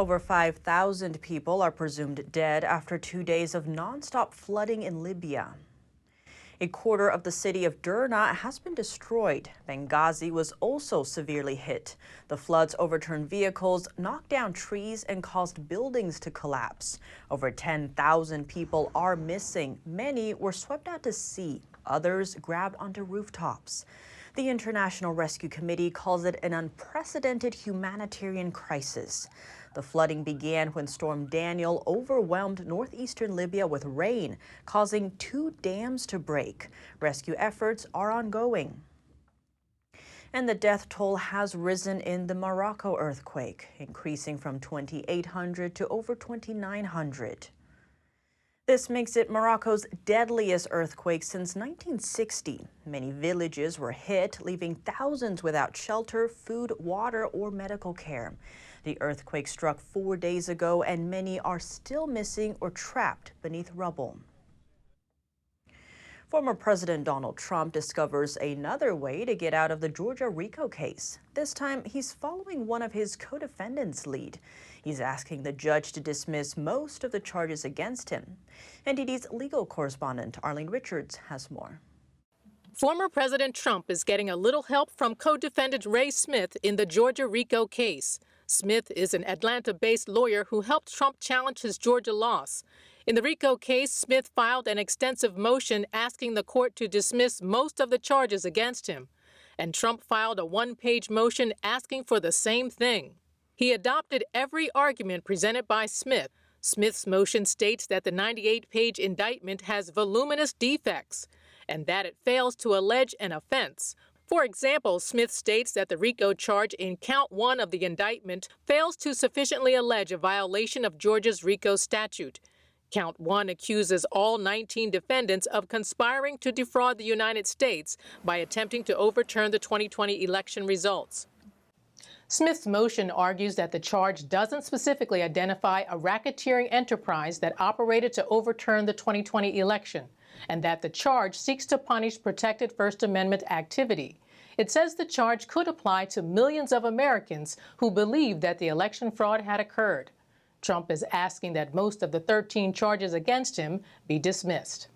Over 5,000 people are presumed dead after 2 days of nonstop flooding in Libya. A quarter of the city of Derna has been destroyed. Benghazi was also severely hit. The floods overturned vehicles, knocked down trees, and caused buildings to collapse. Over 10,000 people are missing. Many were swept out to sea. Others grabbed onto rooftops. The International Rescue Committee calls it an unprecedented humanitarian crisis. The flooding began when Storm Daniel overwhelmed northeastern Libya with rain, causing 2 dams to break. Rescue efforts are ongoing. And the death toll has risen in the Morocco earthquake, increasing from 2,800 to over 2,900. This makes it Morocco's deadliest earthquake since 1960. Many villages were hit, leaving thousands without shelter, food, water, or medical care. The earthquake struck 4 days ago, and many are still missing or trapped beneath rubble. Former President Donald Trump discovers another way to get out of the Georgia RICO case. This time, he's following one of his co-defendants' lead. He's asking the judge to dismiss most of the charges against him. NTD's legal correspondent Arlene Richards has more. Former President Trump is getting a little help from co-defendant Ray Smith in the Georgia RICO case. Smith is an Atlanta-based lawyer who helped Trump challenge his Georgia loss. In the RICO case, Smith filed an extensive motion asking the court to dismiss most of the charges against him. And Trump filed a 1-page motion asking for the same thing. He adopted every argument presented by Smith. Smith's motion states that the 98-page indictment has voluminous defects and that it fails to allege an offense. For example, Smith states that the RICO charge in count 1 of the indictment fails to sufficiently allege a violation of Georgia's RICO statute. Count 1 accuses all 19 defendants of conspiring to defraud the United States by attempting to overturn the 2020 election results. Smith's motion argues that the charge doesn't specifically identify a racketeering enterprise that operated to overturn the 2020 election, and that the charge seeks to punish protected First Amendment activity. It says the charge could apply to millions of Americans who believe that the election fraud had occurred. Trump is asking that most of the 13 charges against him be dismissed.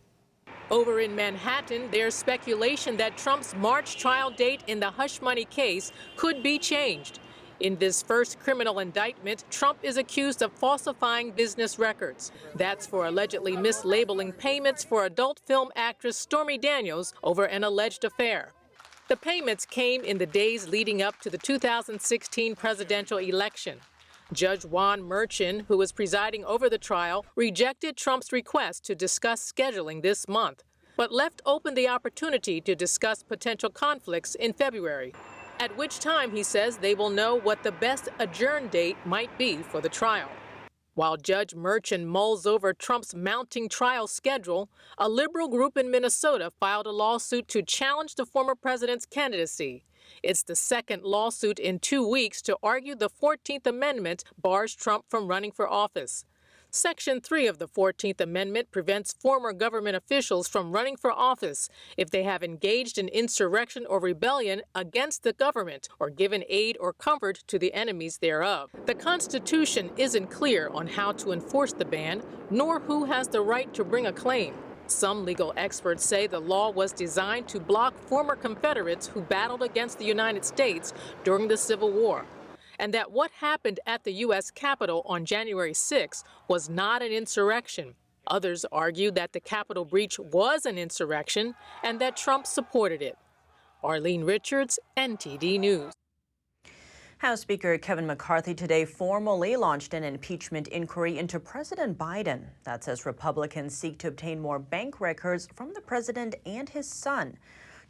Over in Manhattan, there's speculation that Trump's March trial date in the hush money case could be changed. In this first criminal indictment, Trump is accused of falsifying business records. That's for allegedly mislabeling payments for adult film actress Stormy Daniels over an alleged affair. The payments came in the days leading up to the 2016 presidential election. Judge Juan Merchan, who was presiding over the trial, rejected Trump's request to discuss scheduling this month, but left open the opportunity to discuss potential conflicts in February, at which time he says they will know what the best adjourned date might be for the trial. While Judge Merchan mulls over Trump's mounting trial schedule, a liberal group in Minnesota filed a lawsuit to challenge the former president's candidacy. It's the second lawsuit in 2 weeks to argue the 14th Amendment bars Trump from running for office. Section 3 of the 14th Amendment prevents former government officials from running for office if they have engaged in insurrection or rebellion against the government or given aid or comfort to the enemies thereof. The Constitution isn't clear on how to enforce the ban, nor who has the right to bring a claim. Some legal experts say the law was designed to block former Confederates who battled against the United States during the Civil War, and that what happened at the U.S. Capitol on January 6 was not an insurrection. Others argue that the Capitol breach was an insurrection and that Trump supported it. Arlene Richards, NTD News. House Speaker Kevin McCarthy today formally launched an impeachment inquiry into President Biden. That's as Republicans seek to obtain more bank records from the president and his son.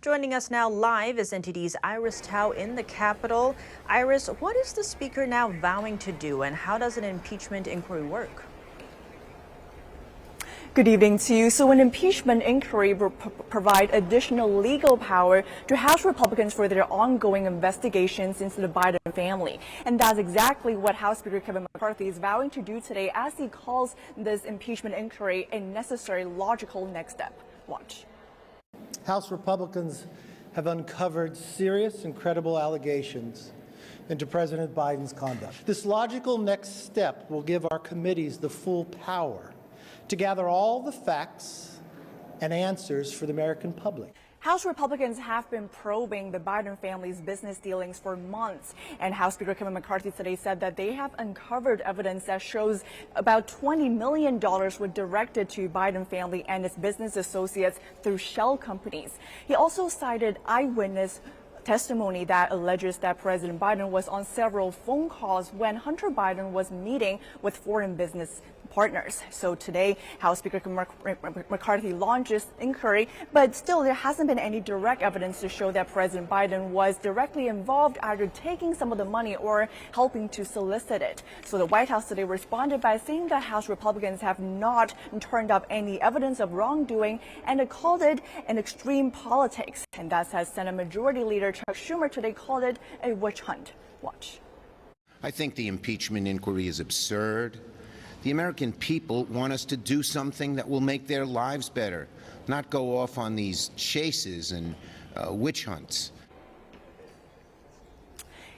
Joining us now live is NTD's Iris Tao in the Capitol. Iris, what is the Speaker now vowing to do, and how does an impeachment inquiry work? Good evening to you. So an impeachment inquiry will provide additional legal power to House Republicans for their ongoing investigations into the Biden family. And that's exactly what House Speaker Kevin McCarthy is vowing to do today as he calls this impeachment inquiry a necessary, logical next step. Watch. House Republicans have uncovered serious and credible allegations into President Biden's conduct. This logical next step will give our committees the full power to gather all the facts and answers for the American public. House Republicans have been probing the Biden family's business dealings for months, and House Speaker Kevin McCarthy today said that they have uncovered evidence that shows about $20 million were directed to Biden family and its business associates through shell companies. He also cited eyewitness testimony that alleges that President Biden was on several phone calls when Hunter Biden was meeting with foreign business partners. So today, House Speaker McCarthy launches inquiry, but still there hasn't been any direct evidence to show that President Biden was directly involved, either taking some of the money or helping to solicit it. So the White House today responded by saying that House Republicans have not turned up any evidence of wrongdoing, and it called it an extreme politics. And that's as Senate Majority Leader Chuck Schumer today called it a witch hunt. Watch. I think the impeachment inquiry is absurd. The American people want us to do something that will make their lives better, not go off on these chases and witch hunts.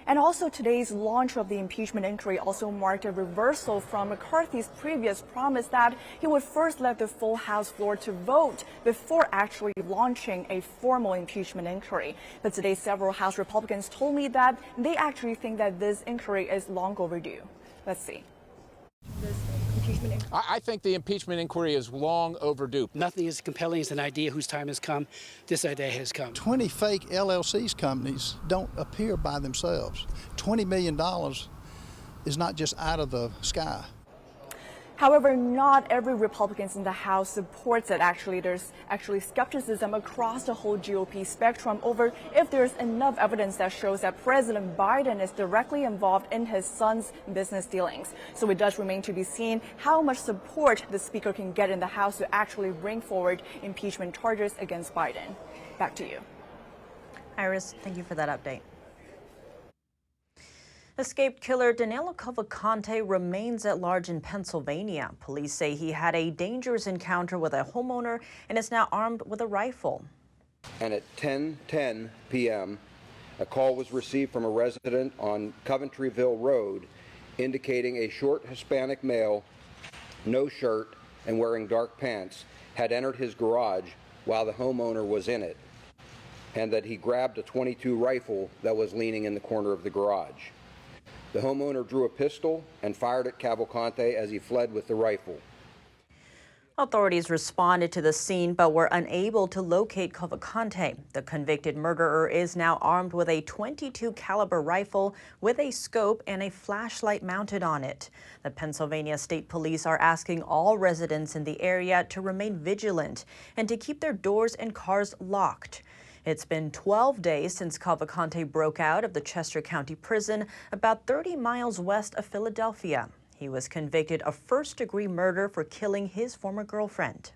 And also today's launch of the impeachment inquiry also marked a reversal from McCarthy's previous promise that he would first let the full House floor to vote before actually launching a formal impeachment inquiry. But today several House Republicans told me that they actually think that this inquiry is long overdue. Let's see. I think the impeachment inquiry is long overdue. Nothing as compelling as an idea whose time has come. This idea has come. 20 fake LLCs companies don't appear by themselves. $20 million is not just out of the sky. However, not every Republican in the House supports it. Actually, there's skepticism across the whole GOP spectrum over if there's enough evidence that shows that President Biden is directly involved in his son's business dealings. So it does remain to be seen how much support the Speaker can get in the House to actually bring forward impeachment charges against Biden. Back to you. Iris, thank you for that update. Escaped killer Danilo Cavalcante remains at large in Pennsylvania. Police say he had a dangerous encounter with a homeowner and is now armed with a rifle. And at 10:10 p.m., a call was received from a resident on Coventryville Road indicating a short Hispanic male, no shirt and wearing dark pants, had entered his garage while the homeowner was in it, and that he grabbed a .22 rifle that was leaning in the corner of the garage. The homeowner drew a pistol and fired at Cavalcante as he fled with the rifle. Authorities responded to the scene but were unable to locate Cavalcante. The convicted murderer is now armed with a .22 caliber rifle with a scope and a flashlight mounted on it. The Pennsylvania State Police are asking all residents in the area to remain vigilant and to keep their doors and cars locked. It's been 12 days since Cavalcante broke out of the Chester County Prison about 30 miles west of Philadelphia. He was convicted of first-degree murder for killing his former girlfriend.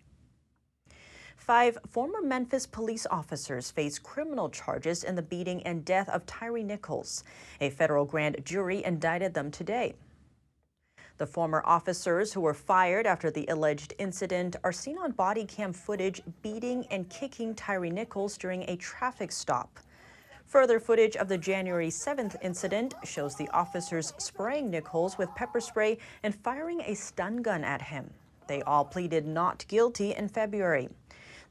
5 former Memphis police officers face criminal charges in the beating and death of Tyree Nichols. A federal grand jury indicted them today. The former officers who were fired after the alleged incident are seen on body cam footage beating and kicking Tyree Nichols during a traffic stop. Further footage of the January 7th incident shows the officers spraying Nichols with pepper spray and firing a stun gun at him. They all pleaded not guilty in February.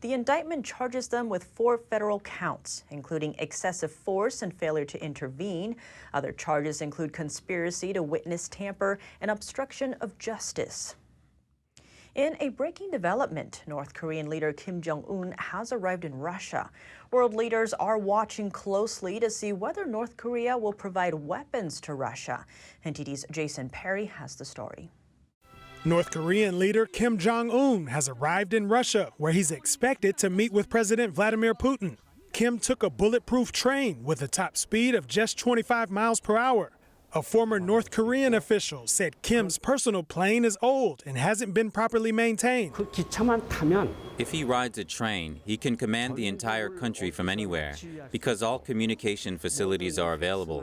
The indictment charges them with 4 federal counts, including excessive force and failure to intervene. Other charges include conspiracy to witness tamper and obstruction of justice. In a breaking development, North Korean leader Kim Jong-un has arrived in Russia. World leaders are watching closely to see whether North Korea will provide weapons to Russia. NTD's Jason Perry has the story. North Korean leader Kim Jong-un has arrived in Russia, where he's expected to meet with President Vladimir Putin. Kim took a bulletproof train with a top speed of just 25 miles per hour. A former North Korean official said Kim's personal plane is old and hasn't been properly maintained. If he rides a train, he can command the entire country from anywhere because all communication facilities are available.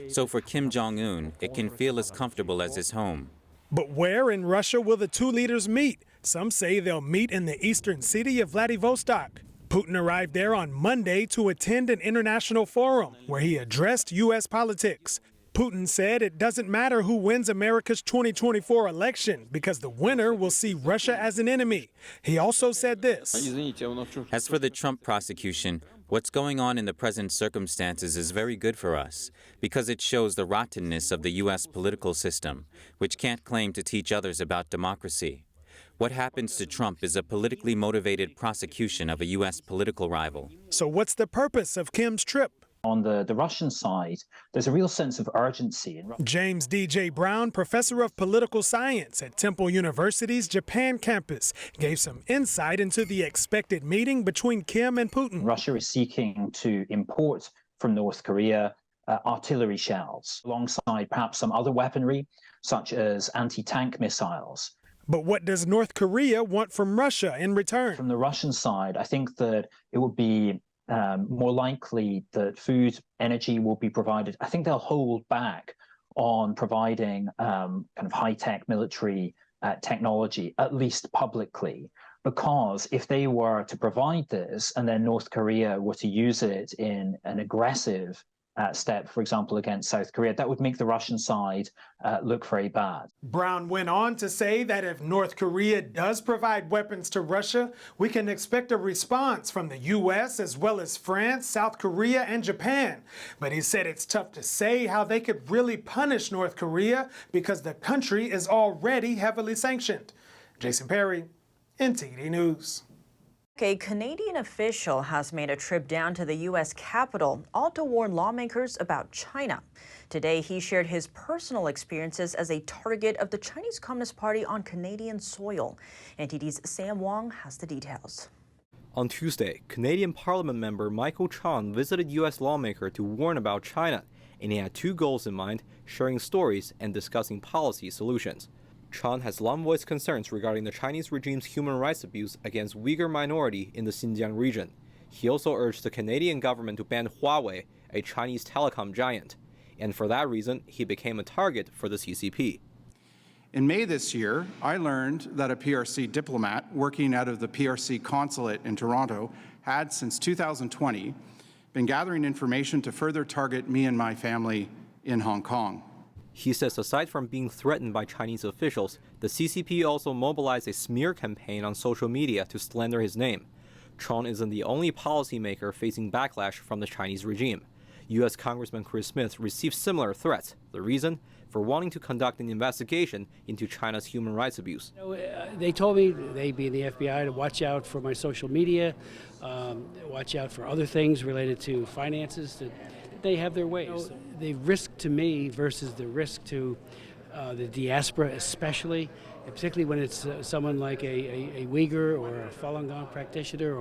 So for Kim Jong-un, it can feel as comfortable as his home. But where in Russia will the 2 leaders meet? Some say they'll meet in the eastern city of Vladivostok. Putin arrived there on Monday to attend an international forum where he addressed U.S. politics. Putin said it doesn't matter who wins America's 2024 election because the winner will see Russia as an enemy. He also said this. As for the Trump prosecution, what's going on in the present circumstances is very good for us because it shows the rottenness of the U.S. political system, which can't claim to teach others about democracy. What happens to Trump is a politically motivated prosecution of a U.S. political rival. So what's the purpose of Kim's trip? On the Russian side, there's a real sense of urgency. James D.J. Brown, professor of political science at Temple University's Japan campus, gave some insight into the expected meeting between Kim and Putin. Russia is seeking to import from North Korea artillery shells, alongside perhaps some other weaponry, such as anti-tank missiles. But what does North Korea want from Russia in return? From the Russian side, I think that it would be more likely that food, energy will be provided. I think they'll hold back on providing kind of high-tech military technology, at least publicly, because if they were to provide this and then North Korea were to use it in an aggressive step, for example, against South Korea, that would make the Russian side look very bad. Brown went on to say that if North Korea does provide weapons to Russia, we can expect a response from the U.S. as well as France, South Korea, and Japan. But he said it's tough to say how they could really punish North Korea because the country is already heavily sanctioned. Jason Perry, NTD News. A Canadian official has made a trip down to the U.S. Capitol, all to warn lawmakers about China. Today, he shared his personal experiences as a target of the Chinese Communist Party on Canadian soil. NTD's Sam Wong has the details. On Tuesday, Canadian Parliament member Michael Chong visited U.S. lawmaker to warn about China, and he had two goals in mind: sharing stories and discussing policy solutions. Chong has long voiced concerns regarding the Chinese regime's human rights abuse against Uyghur minority in the Xinjiang region. He also urged the Canadian government to ban Huawei, a Chinese telecom giant, and for that reason, he became a target for the CCP. In May this year, I learned that a PRC diplomat working out of the PRC consulate in Toronto had, since 2020, been gathering information to further target me and my family in Hong Kong. He says aside from being threatened by Chinese officials, the CCP also mobilized a smear campaign on social media to slander his name. Chong isn't the only policymaker facing backlash from the Chinese regime. U.S. Congressman Chris Smith received similar threats. The reason? For wanting to conduct an investigation into China's human rights abuse. They told me, they being the FBI, to watch out for my social media, watch out for other things related to finances. They have their ways. The risk to me versus the risk to the diaspora, especially, and particularly when it's someone like a Uyghur or a Falun Gong practitioner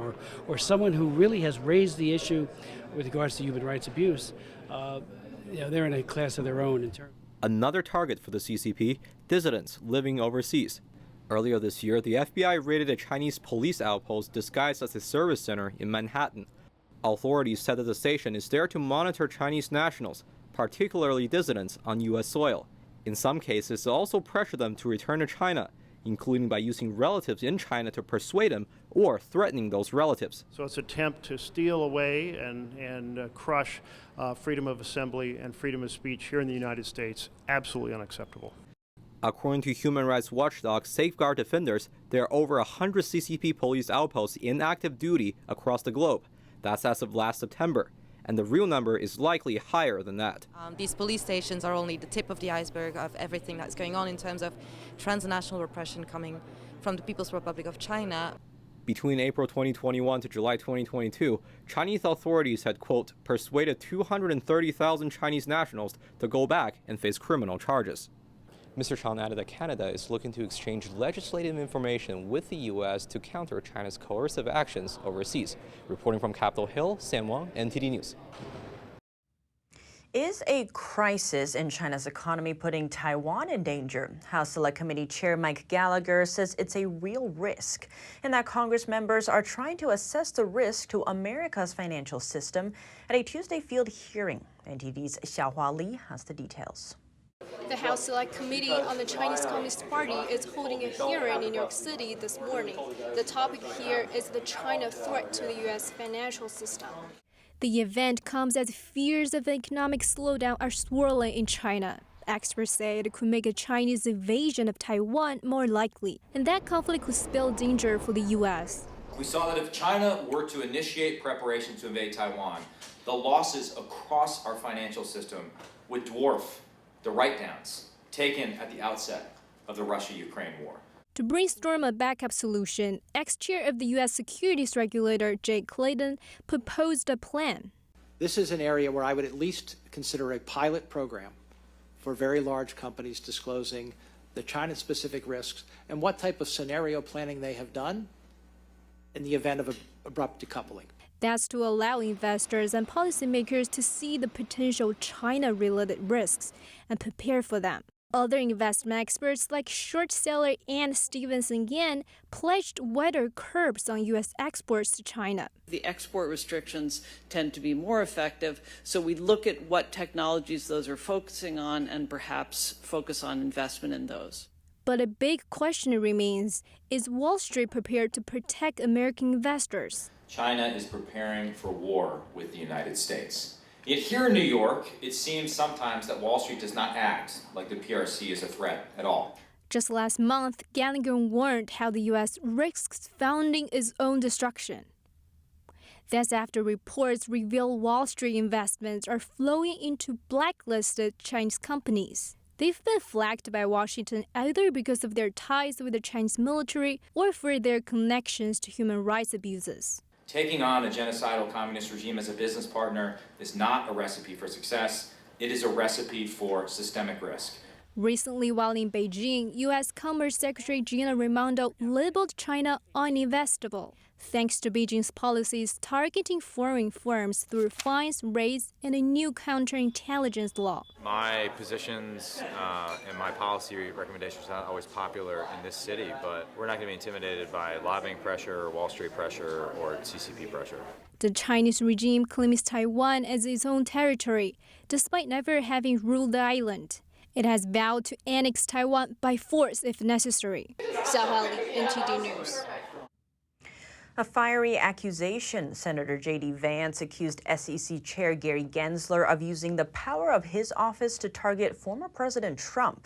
or someone who really has raised the issue with regards to human rights abuse, they're in a class of their own in terms. Another target for the CCP, dissidents living overseas. Earlier this year, the FBI raided a Chinese police outpost disguised as a service center in Manhattan. Authorities said that the station is there to monitor Chinese nationals, particularly dissidents, on U.S. soil. In some cases, it also pressure them to return to China, including by using relatives in China to persuade them or threatening those relatives. So it's an attempt to steal away and crush freedom of assembly and freedom of speech here in the United States. Absolutely unacceptable. According to human rights watchdog Safeguard Defenders, there are over 100 CCP police outposts in active duty across the globe. That's as of last September, and the real number is likely higher than that. These police stations are only the tip of the iceberg of everything that's going on in terms of transnational repression coming from the People's Republic of China. Between April 2021 to July 2022, Chinese authorities had, quote, persuaded 230,000 Chinese nationals to go back and face criminal charges. Mr. Chong added that Canada is looking to exchange legislative information with the U.S. to counter China's coercive actions overseas. Reporting from Capitol Hill, Sam Wong, NTD News. Is a crisis in China's economy putting Taiwan in danger? House Select Committee Chair Mike Gallagher says it's a real risk and that Congress members are trying to assess the risk to America's financial system at a Tuesday field hearing. NTD's Xiaohua Li has the details. The House Select Committee on the Chinese Communist Party is holding a hearing in New York City this morning. The topic here is the China threat to the U.S. financial system. The event comes as fears of an economic slowdown are swirling in China. Experts say it could make a Chinese invasion of Taiwan more likely, and that conflict could spell danger for the U.S. We saw that if China were to initiate preparations to invade Taiwan, the losses across our financial system would dwarf the write-downs taken at the outset of the Russia-Ukraine war. To brainstorm a backup solution, ex-chair of the U.S. securities regulator Jay Clayton proposed a plan. This is an area where I would at least consider a pilot program for very large companies disclosing the China-specific risks and what type of scenario planning they have done in the event of abrupt decoupling. That's to allow investors and policymakers to see the potential China-related risks and prepare for them. Other investment experts like short seller Ann Stevenson Yan pledged wider curbs on U.S. exports to China. The export restrictions tend to be more effective, so we look at what technologies those are focusing on and perhaps focus on investment in those. But a big question remains, is Wall Street prepared to protect American investors? China is preparing for war with the United States. Yet here in New York, it seems sometimes that Wall Street does not act like the PRC is a threat at all. Just last month, Gallagher warned how the U.S. risks funding its own destruction. That's after reports reveal Wall Street investments are flowing into blacklisted Chinese companies. They've been flagged by Washington either because of their ties with the Chinese military or for their connections to human rights abuses. Taking on a genocidal communist regime as a business partner is not a recipe for success. It is a recipe for systemic risk. Recently, while in Beijing, U.S. Commerce Secretary Gina Raimondo labeled China uninvestable, thanks to Beijing's policies targeting foreign firms through fines, raids, and a new counterintelligence law. My positions and my policy recommendations are not always popular in this city, but we're not going to be intimidated by lobbying pressure, Wall Street pressure, or CCP pressure. The Chinese regime claims Taiwan as its own territory, despite never having ruled the island. It has vowed to annex Taiwan by force if necessary. Xiaohua Li, NTD News. A fiery accusation. Senator J.D. Vance accused SEC Chair Gary Gensler of using the power of his office to target former President Trump.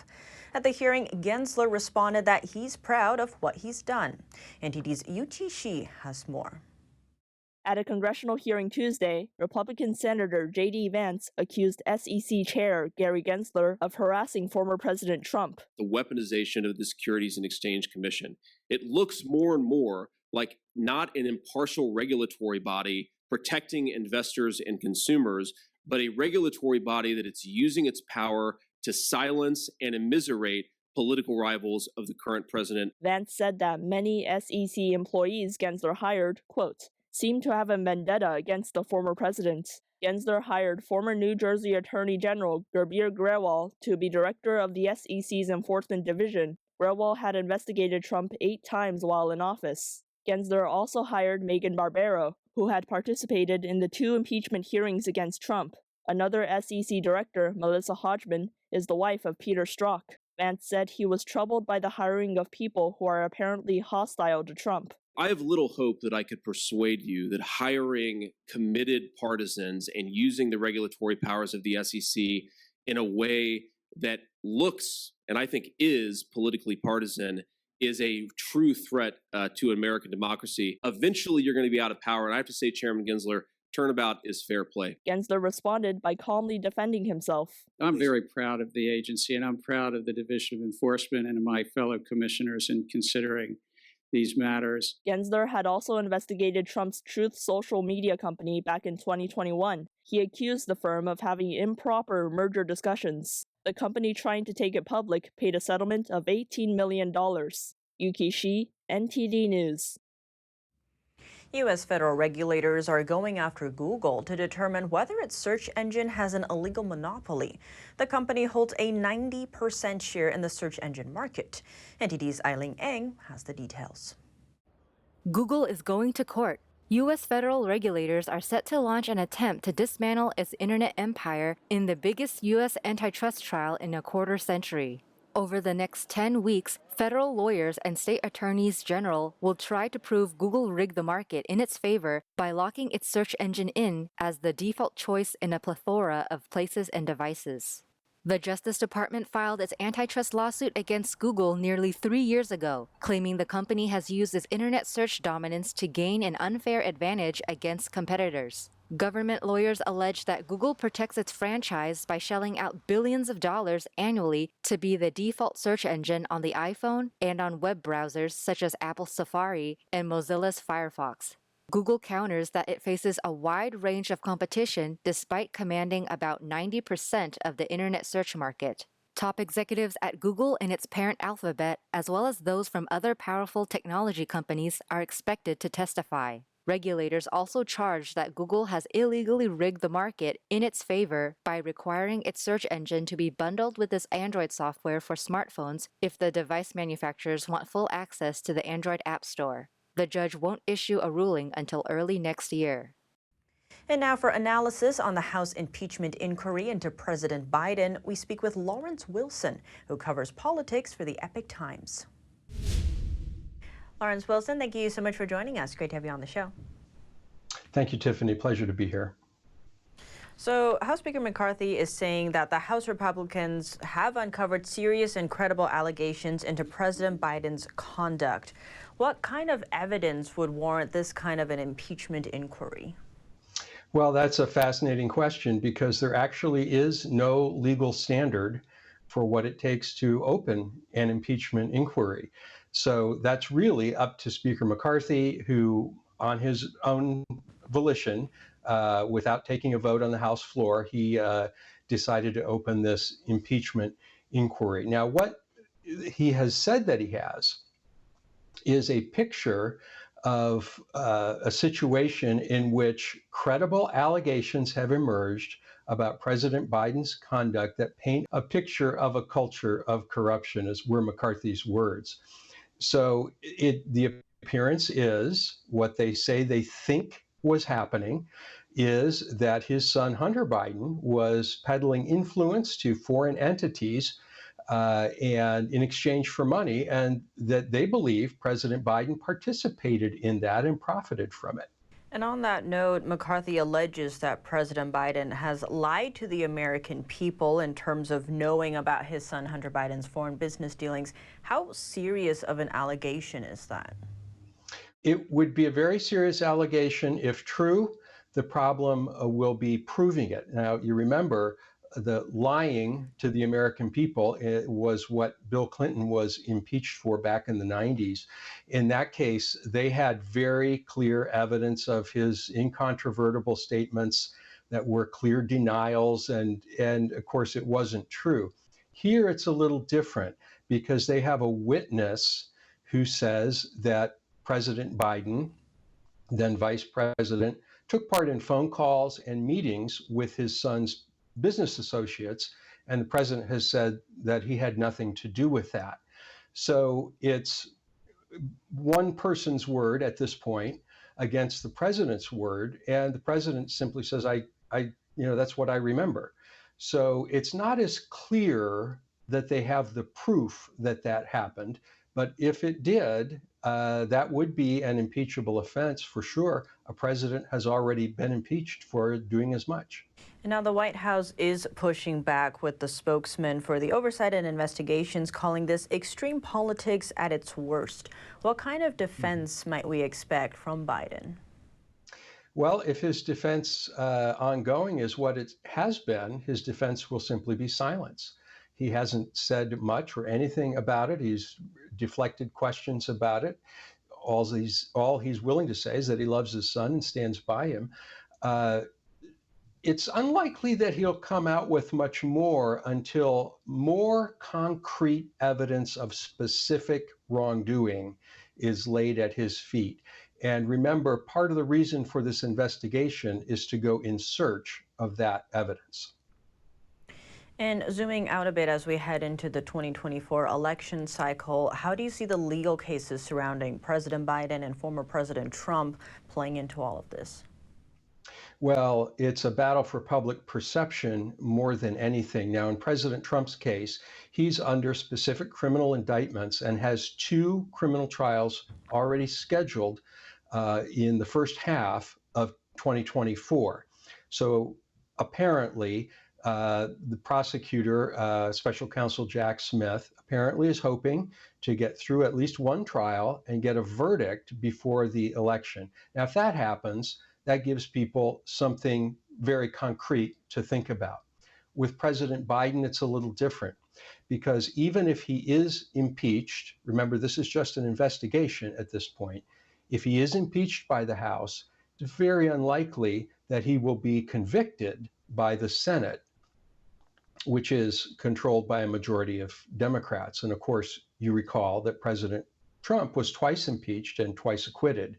At the hearing, Gensler responded that he's proud of what he's done. NTD's Yu Chi-shi has more. At a congressional hearing Tuesday, Republican Senator J.D. Vance accused SEC Chair Gary Gensler of harassing former President Trump. The weaponization of the Securities and Exchange Commission. It looks more and more like not an impartial regulatory body protecting investors and consumers, but a regulatory body that it's using its power to silence and immiserate political rivals of the current president. Vance said that many SEC employees Gensler hired, quote, seemed to have a vendetta against the former president. Gensler hired former New Jersey Attorney General Gurbir Grewal to be director of the SEC's Enforcement Division. Grewal had investigated Trump 8 times while in office. Gensler also hired Megan Barbero, who had participated in the 2 impeachment hearings against Trump. Another SEC director, Melissa Hodgman, is the wife of Peter Strzok. Vance said he was troubled by the hiring of people who are apparently hostile to Trump. I have little hope that I could persuade you that hiring committed partisans and using the regulatory powers of the SEC in a way that looks, and I think is, politically partisan is a true threat to American democracy. Eventually, you're going to be out of power. And I have to say, Chairman Gensler, turnabout is fair play. Gensler responded by calmly defending himself. I'm very proud of the agency, and I'm proud of the Division of Enforcement and my fellow commissioners in considering these matters. Gensler had also investigated Trump's Truth social media company back in 2021. He accused the firm of having improper merger discussions. The company trying to take it public paid a settlement of $18 million. Yuki Shi, NTD News. U.S. federal regulators are going after Google to determine whether its search engine has an illegal monopoly. The company holds a 90% share in the search engine market. NTD's Eileen Eng has the details. Google is going to court U.S. federal regulators are set to launch an attempt to dismantle its internet empire in the biggest U.S. antitrust trial in a quarter century. Over the next 10 weeks, federal lawyers and state attorneys general will try to prove Google rigged the market in its favor by locking its search engine in as the default choice in a plethora of places and devices. The Justice Department filed its antitrust lawsuit against Google nearly 3 years ago, claiming the company has used its internet search dominance to gain an unfair advantage against competitors. Government lawyers allege that Google protects its franchise by shelling out billions of dollars annually to be the default search engine on the iPhone and on web browsers such as Apple's Safari and Mozilla's Firefox. Google counters that it faces a wide range of competition despite commanding about 90% of the internet search market. Top executives at Google and its parent Alphabet, as well as those from other powerful technology companies, are expected to testify. Regulators also charge that Google has illegally rigged the market in its favor by requiring its search engine to be bundled with its Android software for smartphones if the device manufacturers want full access to the Android App Store. The judge won't issue a ruling until early next year. And now for analysis on the House impeachment inquiry into President Biden, we speak with Lawrence Wilson, who covers politics for the Epoch Times. Lawrence Wilson, thank you so much for joining us. Great to have you on the show. Thank you, Tiffany. Pleasure to be here. So House Speaker McCarthy is saying that the House Republicans have uncovered serious and credible allegations into President Biden's conduct. What kind of evidence would warrant this kind of an impeachment inquiry? Well, that's a fascinating question because there actually is no legal standard for what it takes to open an impeachment inquiry. So that's really up to Speaker McCarthy, who on his own volition, without taking a vote on the House floor, he decided to open this impeachment inquiry. Now, what he has said that he has is a picture of a situation in which credible allegations have emerged about President Biden's conduct that paint a picture of a culture of corruption, as were McCarthy's words. So the appearance is what they say they think was happening is that his son Hunter Biden was peddling influence to foreign entities and in exchange for money, and that they believe President Biden participated in that and profited from it. And on that note, McCarthy alleges that President Biden has lied to the American people in terms of knowing about his son Hunter Biden's foreign business dealings. How serious of an allegation is that? It would be a very serious allegation if true. The problem will be proving it. Now, you remember the lying to the American people was what Bill Clinton was impeached for back in the 90s. In that case, they had very clear evidence of his incontrovertible statements that were clear denials, and of course it wasn't true. Here it's a little different because they have a witness who says that President Biden, then Vice President, took part in phone calls and meetings with his son's business associates, and the president has said that he had nothing to do with that. So it's one person's word at this point against the president's word, and the president simply says, that's what I remember. So it's not as clear that they have the proof that that happened, but if it did, that would be an impeachable offense for sure. A president has already been impeached for doing as much. And now the White House is pushing back with the spokesman for the Oversight and Investigations calling this extreme politics at its worst. What kind of defense might we expect from Biden? Well, if his defense ongoing is what it has been, his defense will simply be silence. He hasn't said much or anything about it. He's deflected questions about it. All he's willing to say is that he loves his son and stands by him. It's unlikely that he'll come out with much more until more concrete evidence of specific wrongdoing is laid at his feet. And remember, part of the reason for this investigation is to go in search of that evidence. And zooming out a bit as we head into the 2024 election cycle, how do you see the legal cases surrounding President Biden and former President Trump playing into all of this? Well, it's a battle for public perception more than anything. Now, in President Trump's case, he's under specific criminal indictments and has 2 criminal trials already scheduled in the first half of 2024. So apparently, the prosecutor, Special Counsel Jack Smith, apparently is hoping to get through at least one trial and get a verdict before the election. Now, if that happens, that gives people something very concrete to think about. With President Biden, it's a little different because even if he is impeached, remember, this is just an investigation at this point. If he is impeached by the House, it's very unlikely that he will be convicted by the Senate, which is controlled by a majority of Democrats. And of course, you recall that President Trump was twice impeached and twice acquitted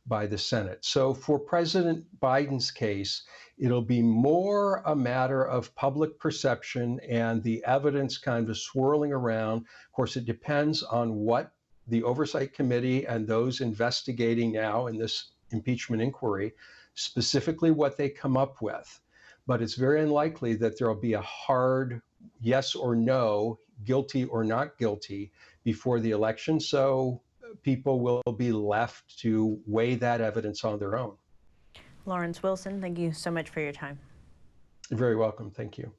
by the Senate. So for President Biden's case, it'll be more a matter of public perception and the evidence kind of swirling around. Of course, it depends on what the Oversight Committee and those investigating now in this impeachment inquiry, specifically what they come up with. But it's very unlikely that there'll be a hard yes or no, guilty or not guilty, before the election. So people will be left to weigh that evidence on their own. Lawrence Wilson, thank you so much for your time. You're very welcome. Thank you.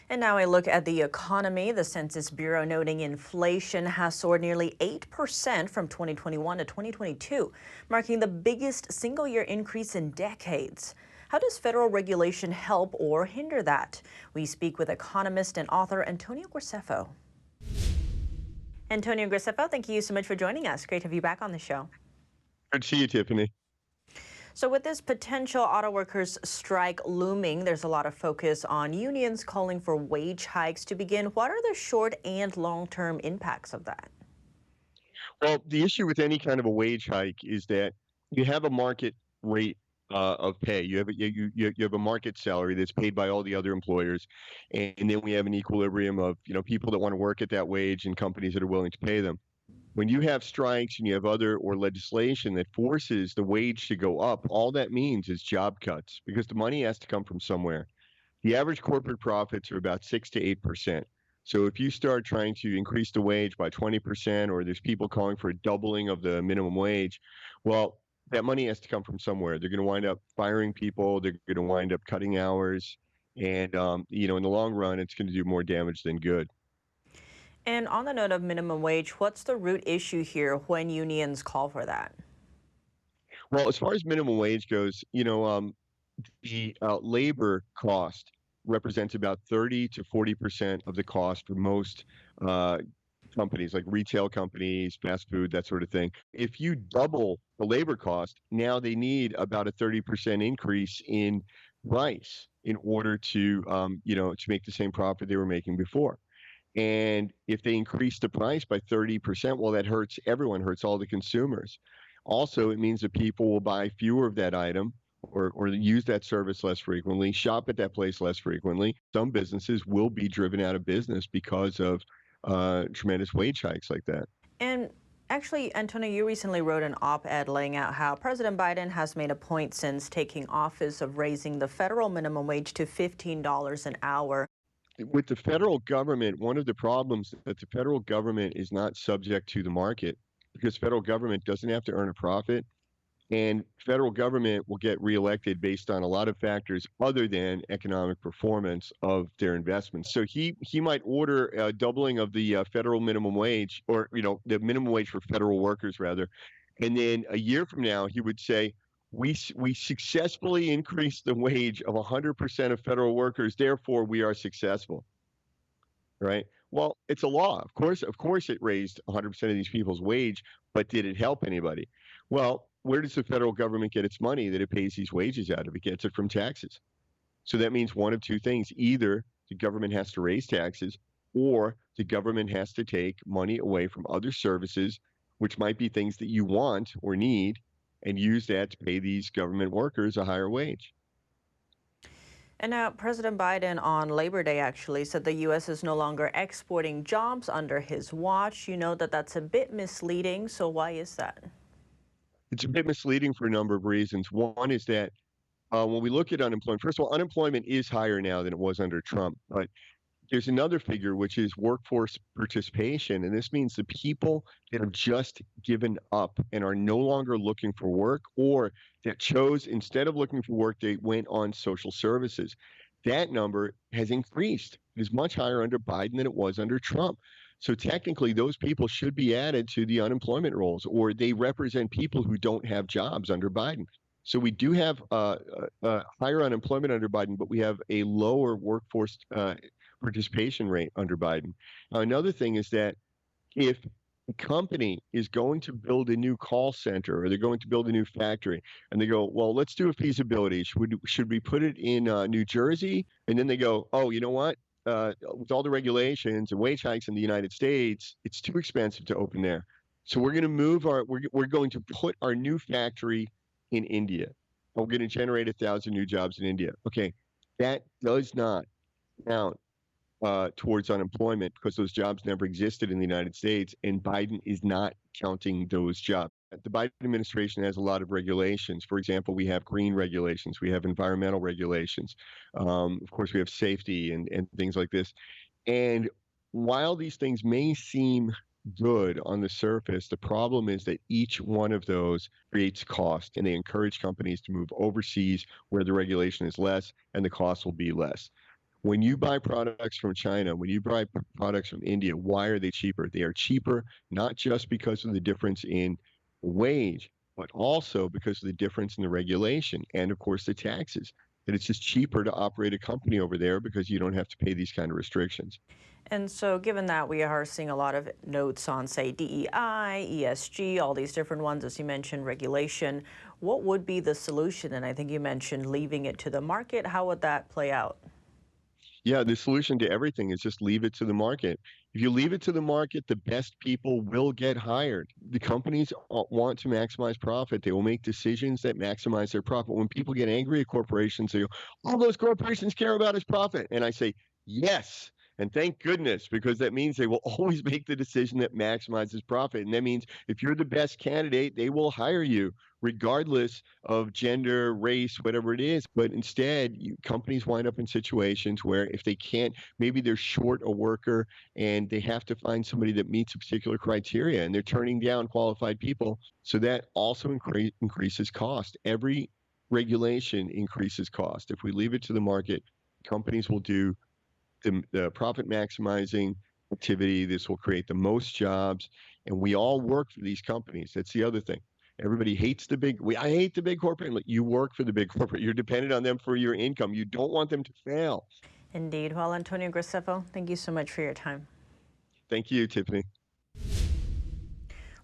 And now a look at the economy. The Census Bureau noting inflation has soared nearly 8% from 2021 to 2022, marking the biggest single-year increase in decades. How does federal regulation help or hinder that? We speak with economist and author Antonio Graceffo. Antonio Graceffo, thank you so much for joining us. Great to have you back on the show. Good to see you, Tiffany. So with this potential auto workers strike looming, there's a lot of focus on unions calling for wage hikes to begin. What are the short and long-term impacts of that? Well, the issue with any kind of a wage hike is that you have a market rate of pay. You have a market salary that's paid by all the other employers, and then we have an equilibrium of people that want to work at that wage and companies that are willing to pay them. When you have strikes and you have other or legislation that forces the wage to go up, all that means is job cuts because the money has to come from somewhere. The average corporate profits are about 6 to 8%. So if you start trying to increase the wage by 20%, or there's people calling for a doubling of the minimum wage, well, that money has to come from somewhere. They're going to wind up firing people. They're going to wind up cutting hours. And, in the long run, it's going to do more damage than good. And on the note of minimum wage, what's the root issue here when unions call for that? Well, as far as minimum wage goes, the labor cost represents about 30 to 40% of the cost for most companies, like retail companies, fast food, that sort of thing. If you double the labor cost, now they need about a 30% increase in price in order to, to make the same profit they were making before. And if they increase the price by 30%, well, that hurts everyone, hurts all the consumers. Also, it means that people will buy fewer of that item or use that service less frequently, shop at that place less frequently. Some businesses will be driven out of business because of tremendous wage hikes like that. And actually, Antonio, you recently wrote an op-ed laying out how President Biden has made a point since taking office of raising the federal minimum wage to $15 an hour. With the federal government, one of the problems is that the federal government is not subject to the market because federal government doesn't have to earn a profit. And federal government will get reelected based on a lot of factors other than economic performance of their investments. So he might order a doubling of the federal minimum wage, or the minimum wage for federal workers rather, and then a year from now he would say, we successfully increased the wage of 100% of federal workers, therefore we are successful. Right? Well, it's a law. Of course it raised 100% of these people's wage, but did it help anybody? Well, where does the federal government get its money that it pays these wages out of? It gets it from taxes. So that means one of two things. Either the government has to raise taxes, or the government has to take money away from other services, which might be things that you want or need, and use that to pay these government workers a higher wage. And now President Biden on Labor Day actually said the U.S. is no longer exporting jobs under his watch. You know that that's a bit misleading. So why is that? It's a bit misleading for a number of reasons. One is that when we look at unemployment, first of all, unemployment is higher now than it was under Trump. But there's another figure, which is workforce participation. And this means the people that have just given up and are no longer looking for work, or that chose, instead of looking for work, they went on social services. That number has increased. It is much higher under Biden than it was under Trump. So technically, those people should be added to the unemployment rolls, or they represent people who don't have jobs under Biden. So we do have higher unemployment under Biden, but we have a lower workforce participation rate under Biden. Now, another thing is that if a company is going to build a new call center, or they're going to build a new factory, and they go, well, let's do a feasibility. Should we put it in New Jersey? And then they go, oh, you know what? With all the regulations and wage hikes in the United States, it's too expensive to open there. So we're going to move we're going to put our new factory in India. We're going to generate 1,000 new jobs in India. Okay, that does not count towards unemployment, because those jobs never existed in the United States, and Biden is not counting those jobs. The Biden administration has a lot of regulations. For example, we have green regulations, we have environmental regulations. Of course, we have safety and things like this. And while these things may seem good on the surface, the problem is that each one of those creates cost, and they encourage companies to move overseas where the regulation is less and the cost will be less. When you buy products from China, when you buy products from India, why are they cheaper? They are cheaper not just because of the difference in wage, but also because of the difference in the regulation and, of course, the taxes. And it's just cheaper to operate a company over there because you don't have to pay these kind of restrictions. And so given that we are seeing a lot of notes on, say, DEI, ESG, all these different ones, as you mentioned, regulation, what would be the solution? And I think you mentioned leaving it to the market. How would that play out? Yeah, the solution to everything is just leave it to the market. If you leave it to the market, the best people will get hired. The companies want to maximize profit. They will make decisions that maximize their profit. When people get angry at corporations, they go, all those corporations care about is profit. And I say, yes. And thank goodness, because that means they will always make the decision that maximizes profit. And that means if you're the best candidate, they will hire you regardless of gender, race, whatever it is. But instead, companies wind up in situations where if they can't, maybe they're short a worker and they have to find somebody that meets a particular criteria, and they're turning down qualified people. So that also increases cost. Every regulation increases cost. If we leave it to the market, companies will do the profit maximizing activity. This will create the most jobs, and we all work for these companies. That's the other thing. Everybody hates I hate the big corporate. You work for the big corporate. You're dependent on them for your income. You don't want them to fail. Indeed. Well, Antonio Gracefo, thank you so much for your time. Thank you, Tiffany.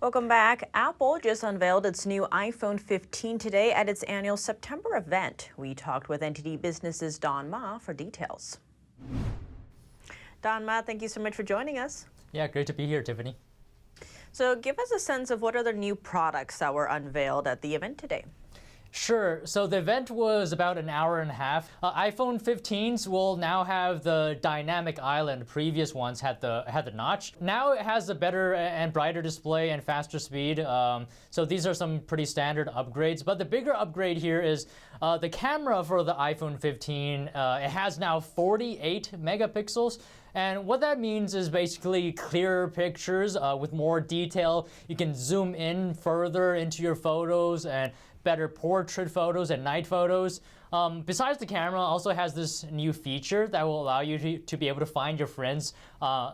Welcome back. Apple just unveiled its new iPhone 15 today at its annual September event. We talked with NTD Business's Don Ma for details. Don Ma, thank you so much for joining us. Yeah, great to be here, Tiffany. So give us a sense of what are the new products that were unveiled at the event today. Sure. So the event was about an hour and a half. iPhone 15s will now have the dynamic island. Previous ones had the notch. Now it has a better and brighter display and faster speed. So these are some pretty standard upgrades. But the bigger upgrade here is the camera for the iPhone 15. It has now 48 megapixels. And what that means is basically clearer pictures with more detail. You can zoom in further into your photos and better portrait photos and night photos. Besides the camera, also has this new feature that will allow you to be able to find your friends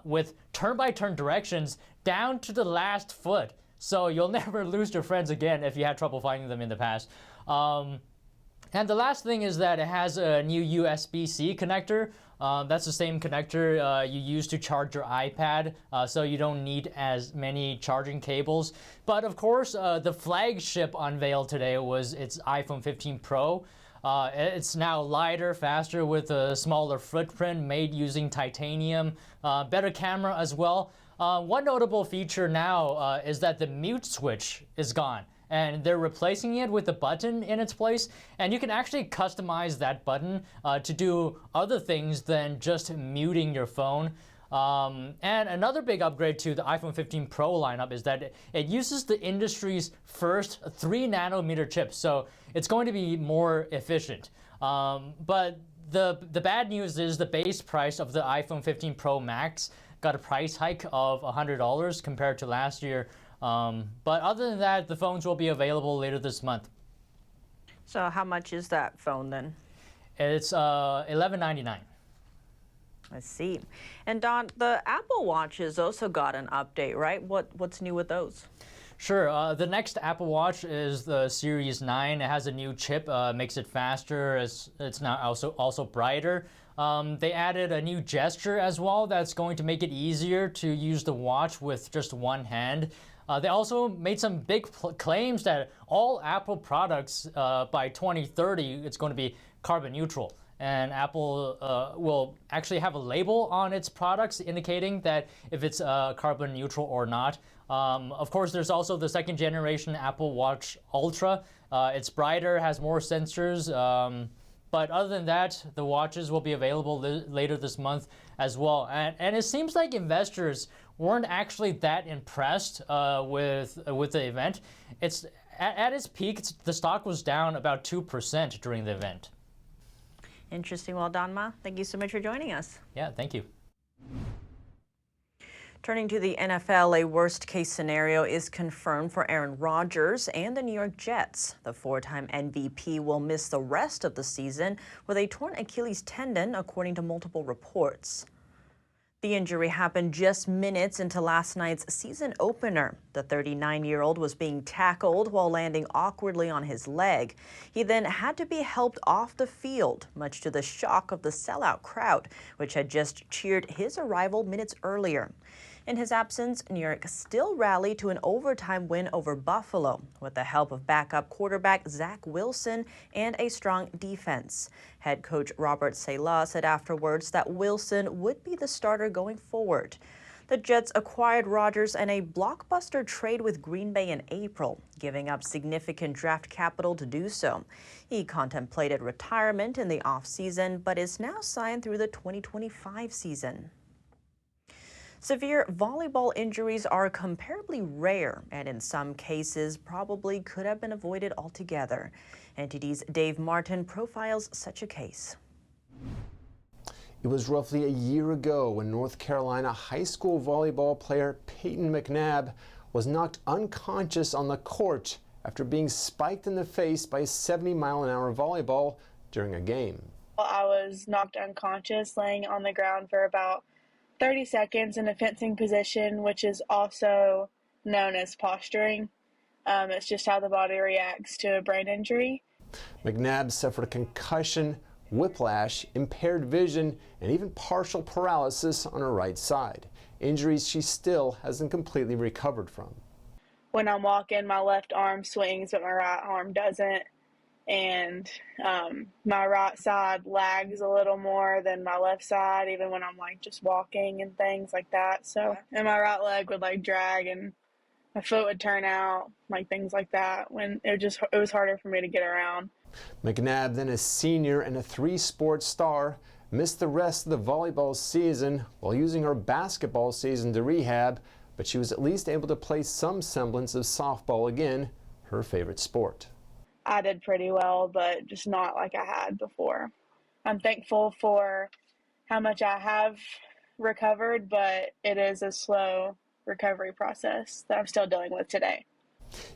with turn-by-turn directions down to the last foot. So you'll never lose your friends again if you had trouble finding them in the past. And the last thing is that it has a new USB-C connector. That's the same connector you use to charge your iPad, so you don't need as many charging cables. But of course, the flagship unveiled today was its iPhone 15 Pro. It's now lighter, faster, with a smaller footprint, made using titanium, better camera as well. One notable feature now is that the mute switch is gone. and they're replacing it with a button in its place. And you can actually customize that button to do other things than just muting your phone. And another big upgrade to the iPhone 15 Pro lineup is that it uses the industry's first 3-nanometer chip, so it's going to be more efficient. But the bad news is the base price of the iPhone 15 Pro Max got a price hike of $100 compared to last year. But other than that, the phones will be available later this month. So how much is that phone then? It's $11.99. I see. And Don, the Apple Watches also got an update, right? What's new with those? Sure. The next Apple Watch is the Series 9. It has a new chip, makes it faster. It's now also brighter. They added a new gesture as well that's going to make it easier to use the watch with just one hand. They also made some big claims that all Apple products by 2030, it's going to be carbon neutral. And Apple will actually have a label on its products indicating that if it's carbon neutral or not. Of course, there's also the second generation Apple Watch Ultra. It's brighter, has more sensors. But other than that, the watches will be available later this month as well. And it seems like investors weren't actually that impressed with the event. It's at its peak, the stock was down about 2% during the event. Interesting. Well, Donma, thank you so much for joining us. Yeah, thank you. Turning to the NFL, a worst-case scenario is confirmed for Aaron Rodgers and the New York Jets. The four-time MVP will miss the rest of the season with a torn Achilles tendon, according to multiple reports. The injury happened just minutes into last night's season opener. The 39-year-old was being tackled while landing awkwardly on his leg. He then had to be helped off the field, much to the shock of the sellout crowd, which had just cheered his arrival minutes earlier. In his absence, New York still rallied to an overtime win over Buffalo with the help of backup quarterback Zach Wilson and a strong defense. Head coach Robert Saleh said afterwards that Wilson would be the starter going forward. The Jets acquired Rodgers in a blockbuster trade with Green Bay in April, giving up significant draft capital to do so. He contemplated retirement in the offseason, but is now signed through the 2025 season. Severe volleyball injuries are comparably rare and in some cases probably could have been avoided altogether. NTD's Dave Martin profiles such a case. It was roughly a year ago when North Carolina high school volleyball player Peyton McNabb was knocked unconscious on the court after being spiked in the face by a 70-mile-an-hour volleyball during a game. I was knocked unconscious laying on the ground for about 30 seconds in a fencing position, which is also known as posturing. It's just how the body reacts to a brain injury. McNabb suffered a concussion, whiplash, impaired vision, and even partial paralysis on her right side. Injuries she still hasn't completely recovered from. When I'm walking, my left arm swings, but my right arm doesn't. And my right side lags a little more than my left side, even when I'm like just walking and things like that. So, and my right leg would like drag and my foot would turn out, like things like that. When it was harder for me to get around. McNabb, then a senior and a three-sport star, missed the rest of the volleyball season while using her basketball season to rehab, but she was at least able to play some semblance of softball again, her favorite sport. I did pretty well, but just not like I had before. I'm thankful for how much I have recovered, but it is a slow recovery process that I'm still dealing with today.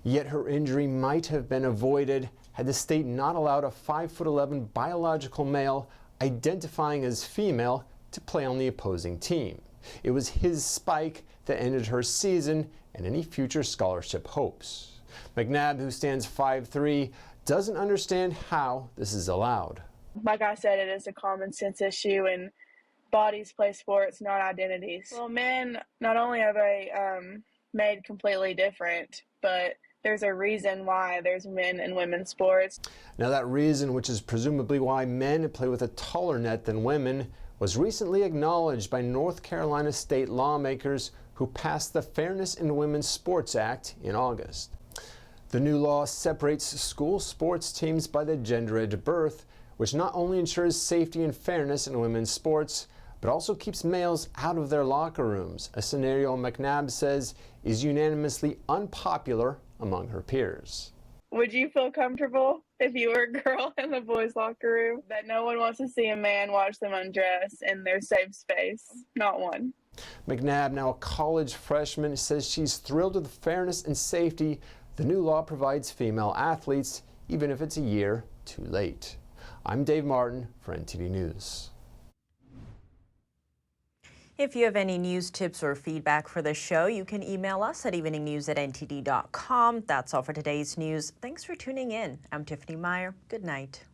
Yet her injury might have been avoided had the state not allowed a 5'11" biological male identifying as female to play on the opposing team. It was his spike that ended her season and any future scholarship hopes. McNabb, who stands 5'3", doesn't understand how this is allowed. Like I said, it is a common sense issue, and bodies play sports, not identities. Well, men, not only are they made completely different, but there's a reason why there's men and women's sports. Now that reason, which is presumably why men play with a taller net than women, was recently acknowledged by North Carolina state lawmakers who passed the Fairness in Women's Sports Act in August. The new law separates school sports teams by the gender at birth, which not only ensures safety and fairness in women's sports, but also keeps males out of their locker rooms, a scenario McNabb says is unanimously unpopular among her peers. Would you feel comfortable if you were a girl in the boys' locker room that no one wants to see a man watch them undress in their safe space? Not one. McNabb, now a college freshman, says she's thrilled with the fairness and safety the new law provides female athletes, even if it's a year too late. I'm Dave Martin for NTD News. If you have any news, tips, or feedback for the show, you can email us at eveningnews@ntd.com. That's all for today's news. Thanks for tuning in. I'm Tiffany Meyer. Good night.